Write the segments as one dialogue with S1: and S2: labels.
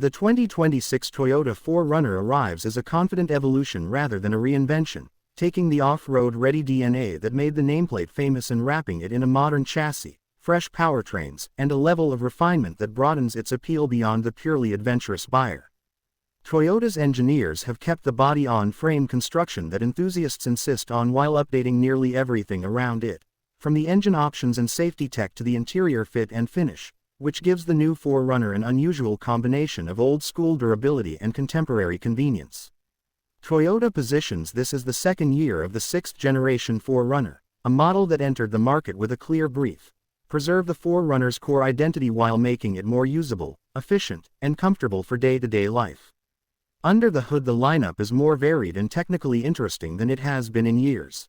S1: The 2026 Toyota 4Runner arrives as a confident evolution rather than a reinvention, taking the off-road ready DNA that made the nameplate famous and wrapping it in a modern chassis, fresh powertrains, and a level of refinement that broadens its appeal beyond the purely adventurous buyer. Toyota's engineers have kept the body-on-frame construction that enthusiasts insist on while updating nearly everything around it, from the engine options and safety tech to the interior fit and finish, which gives the new 4Runner an unusual combination of old-school durability and contemporary convenience. Toyota positions this as the second year of the sixth-generation 4Runner, a model that entered the market with a clear brief: preserve the 4Runner's core identity while making it more usable, efficient, and comfortable for day-to-day life. Under the hood, the lineup is more varied and technically interesting than it has been in years.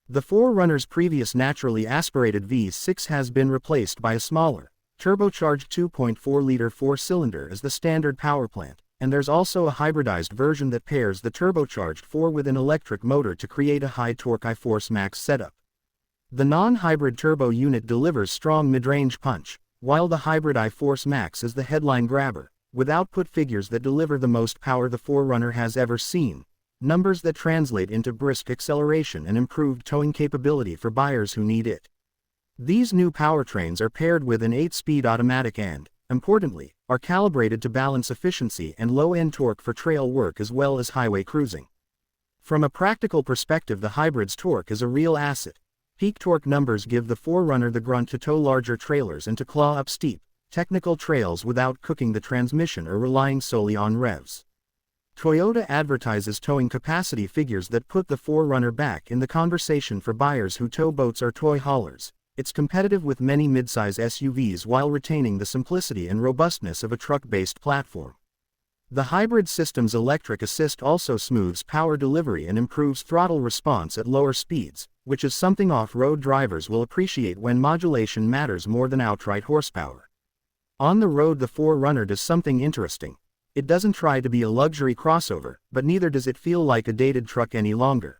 S1: The 4Runner's previous naturally aspirated V6 has been replaced by a smaller, turbocharged 2.4-liter four-cylinder as the standard power plant, and there's also a hybridized version that pairs the turbocharged 4 with an electric motor to create a high-torque iForce Max setup. The non-hybrid turbo unit delivers strong mid-range punch, while the hybrid iForce Max is the headline grabber, with output figures that deliver the most power the 4Runner has ever seen, numbers that translate into brisk acceleration and improved towing capability for buyers who need it. These new powertrains are paired with an 8-speed automatic and, importantly, are calibrated to balance efficiency and low-end torque for trail work as well as highway cruising. From a practical perspective, the hybrid's torque is a real asset. Peak torque numbers give the 4Runner the grunt to tow larger trailers and to claw up steep, technical trails without cooking the transmission or relying solely on revs. Toyota advertises towing capacity figures that put the 4Runner back in the conversation for buyers who tow boats or toy haulers. It's competitive with many midsize SUVs while retaining the simplicity and robustness of a truck-based platform. The hybrid system's electric assist also smooths power delivery and improves throttle response at lower speeds, which is something off-road drivers will appreciate when modulation matters more than outright horsepower. On the road, the 4Runner does something interesting. It doesn't try to be a luxury crossover, but neither does it feel like a dated truck any longer.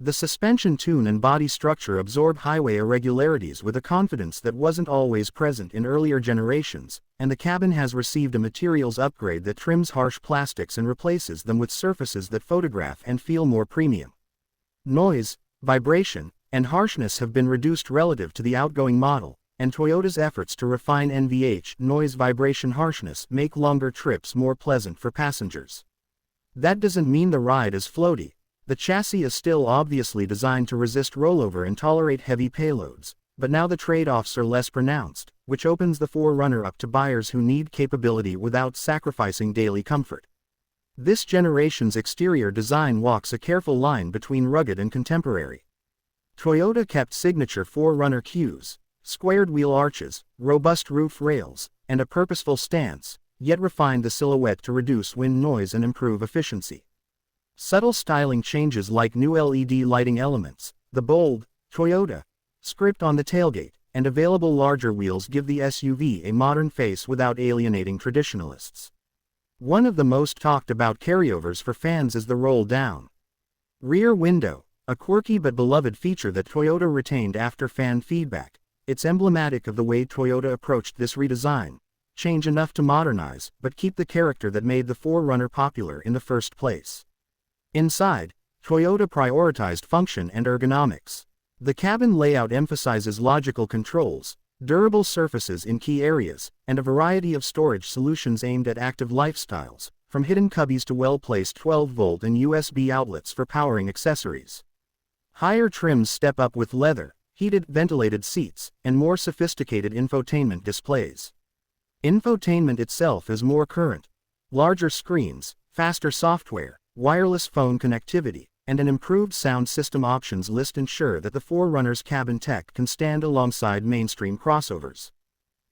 S1: The suspension tune and body structure absorb highway irregularities with a confidence that wasn't always present in earlier generations, and the cabin has received a materials upgrade that trims harsh plastics and replaces them with surfaces that photograph and feel more premium. Noise, vibration, and harshness have been reduced relative to the outgoing model, and Toyota's efforts to refine NVH, noise, vibration, harshness, make longer trips more pleasant for passengers. That doesn't mean the ride is floaty. The chassis is still obviously designed to resist rollover and tolerate heavy payloads, but now the trade-offs are less pronounced, which opens the 4Runner up to buyers who need capability without sacrificing daily comfort. This generation's exterior design walks a careful line between rugged and contemporary. Toyota kept signature 4Runner cues: squared wheel arches, robust roof rails, and a purposeful stance, yet refined the silhouette to reduce wind noise and improve efficiency. Subtle styling changes like new LED lighting elements, the bold Toyota script on the tailgate, and available larger wheels give the SUV a modern face without alienating traditionalists. One of the most talked about carryovers for fans is the roll-down rear window, a quirky but beloved feature that Toyota retained after fan feedback. It's emblematic of the way Toyota approached this redesign: change enough to modernize, but keep the character that made the 4Runner popular in the first place. Inside, Toyota prioritized function and ergonomics. The cabin layout emphasizes logical controls, durable surfaces in key areas, and a variety of storage solutions aimed at active lifestyles, from hidden cubbies to well-placed 12-volt and USB outlets for powering accessories. Higher trims step up with leather, heated, ventilated seats, and more sophisticated infotainment displays. Infotainment itself is more current. Larger screens, faster software, wireless phone connectivity, and an improved sound system options list ensure that the 4Runner's cabin tech can stand alongside mainstream crossovers.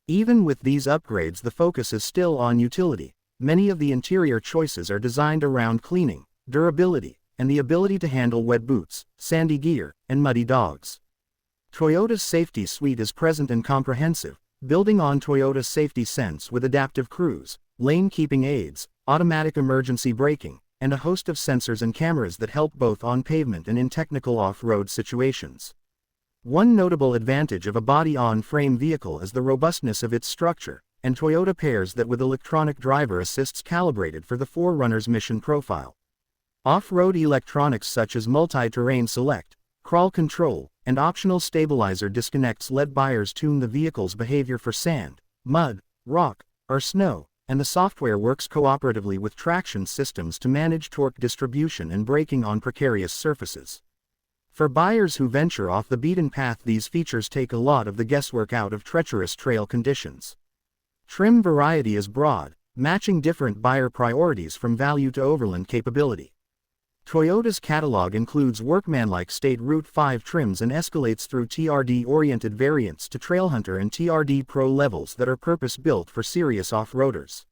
S1: Even with these upgrades, the focus is still on utility. Many of the interior choices are designed around cleaning, durability, and the ability to handle wet boots, sandy gear, and muddy dogs. Toyota's safety suite is present and comprehensive, building on Toyota's safety sense with adaptive cruise, lane keeping aids, automatic emergency braking, and a host of sensors and cameras that help both on pavement and in technical off-road situations. One notable advantage of a body-on-frame vehicle is the robustness of its structure, and Toyota pairs that with electronic driver assists calibrated for the 4Runner's mission profile. Off-road electronics such as multi-terrain select, crawl control, and optional stabilizer disconnects let buyers tune the vehicle's behavior for sand, mud, rock, or snow, and the software works cooperatively with traction systems to manage torque distribution and braking on precarious surfaces. For buyers who venture off the beaten path, these features take a lot of the guesswork out of treacherous trail conditions. Trim variety is broad, matching different buyer priorities from value to overland capability. Toyota's catalog includes workmanlike State Route 5 trims and escalates through TRD-oriented variants to Trailhunter and TRD Pro levels that are purpose-built for serious off-roaders.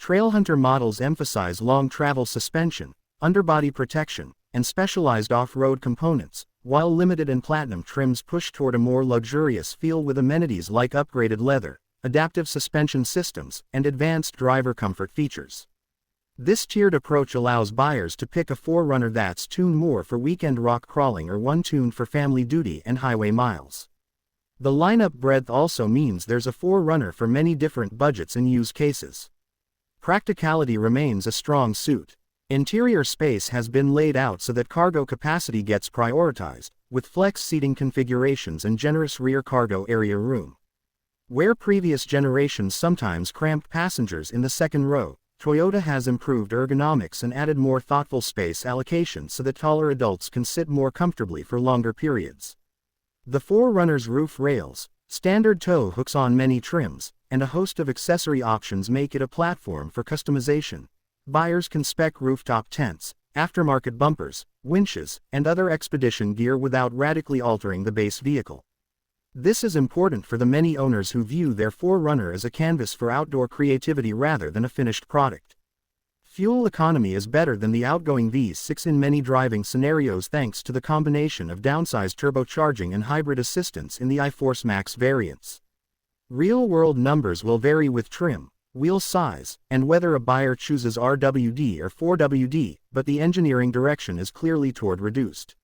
S1: Trailhunter models emphasize long travel suspension, underbody protection, and specialized off-road components, while Limited and Platinum trims push toward a more luxurious feel with amenities like upgraded leather, adaptive suspension systems, and advanced driver comfort features. This tiered approach allows buyers to pick a 4Runner that's tuned more for weekend rock crawling or one tuned for family duty and highway miles. The lineup breadth also means there's a 4Runner for many different budgets and use cases. Practicality remains a strong suit. Interior space has been laid out so that cargo capacity gets prioritized, with flex seating configurations and generous rear cargo area room. Where previous generations sometimes cramped passengers in the second row, Toyota has improved ergonomics and added more thoughtful space allocation so that taller adults can sit more comfortably for longer periods. The 4Runner's roof rails, standard tow hooks on many trims, and a host of accessory options make it a platform for customization. Buyers can spec rooftop tents, aftermarket bumpers, winches, and other expedition gear without radically altering the base vehicle. This is important for the many owners who view their 4Runner as a canvas for outdoor creativity rather than a finished product. Fuel economy is better than the outgoing V6 in many driving scenarios thanks to the combination of downsized turbocharging and hybrid assistance in the iForce Max variants. Real-world numbers will vary with trim, wheel size, and whether a buyer chooses RWD or 4WD, but the engineering direction is clearly toward reduced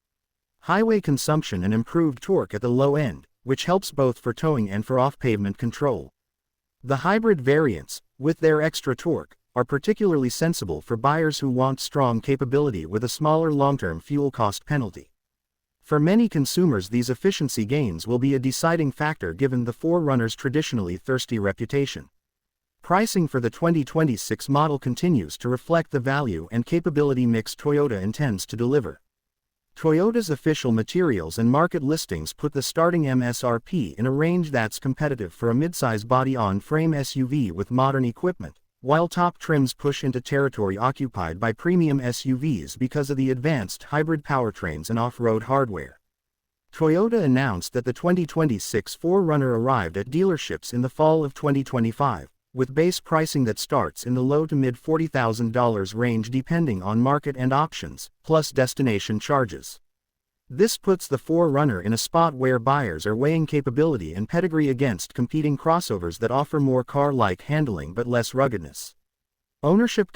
S1: highway consumption and improved torque at the low end, which helps both for towing and for off-pavement control. The hybrid variants, with their extra torque, are particularly sensible for buyers who want strong capability with a smaller long-term fuel cost penalty. For many consumers, these efficiency gains will be a deciding factor given the 4Runner's traditionally thirsty reputation. Pricing for the 2026 model continues to reflect the value and capability mix Toyota intends to deliver. Toyota's official materials and market listings put the starting MSRP in a range that's competitive for a midsize body-on-frame SUV with modern equipment, while top trims push into territory occupied by premium SUVs because of the advanced hybrid powertrains and off-road hardware. Toyota announced that the 2026 4Runner arrived at dealerships in the fall of 2025, with base pricing that starts in the low to mid $40,000 range depending on market and options, plus destination charges. This puts the 4Runner in a spot where buyers are weighing capability and pedigree against competing crossovers that offer more car-like handling but less ruggedness. Ownership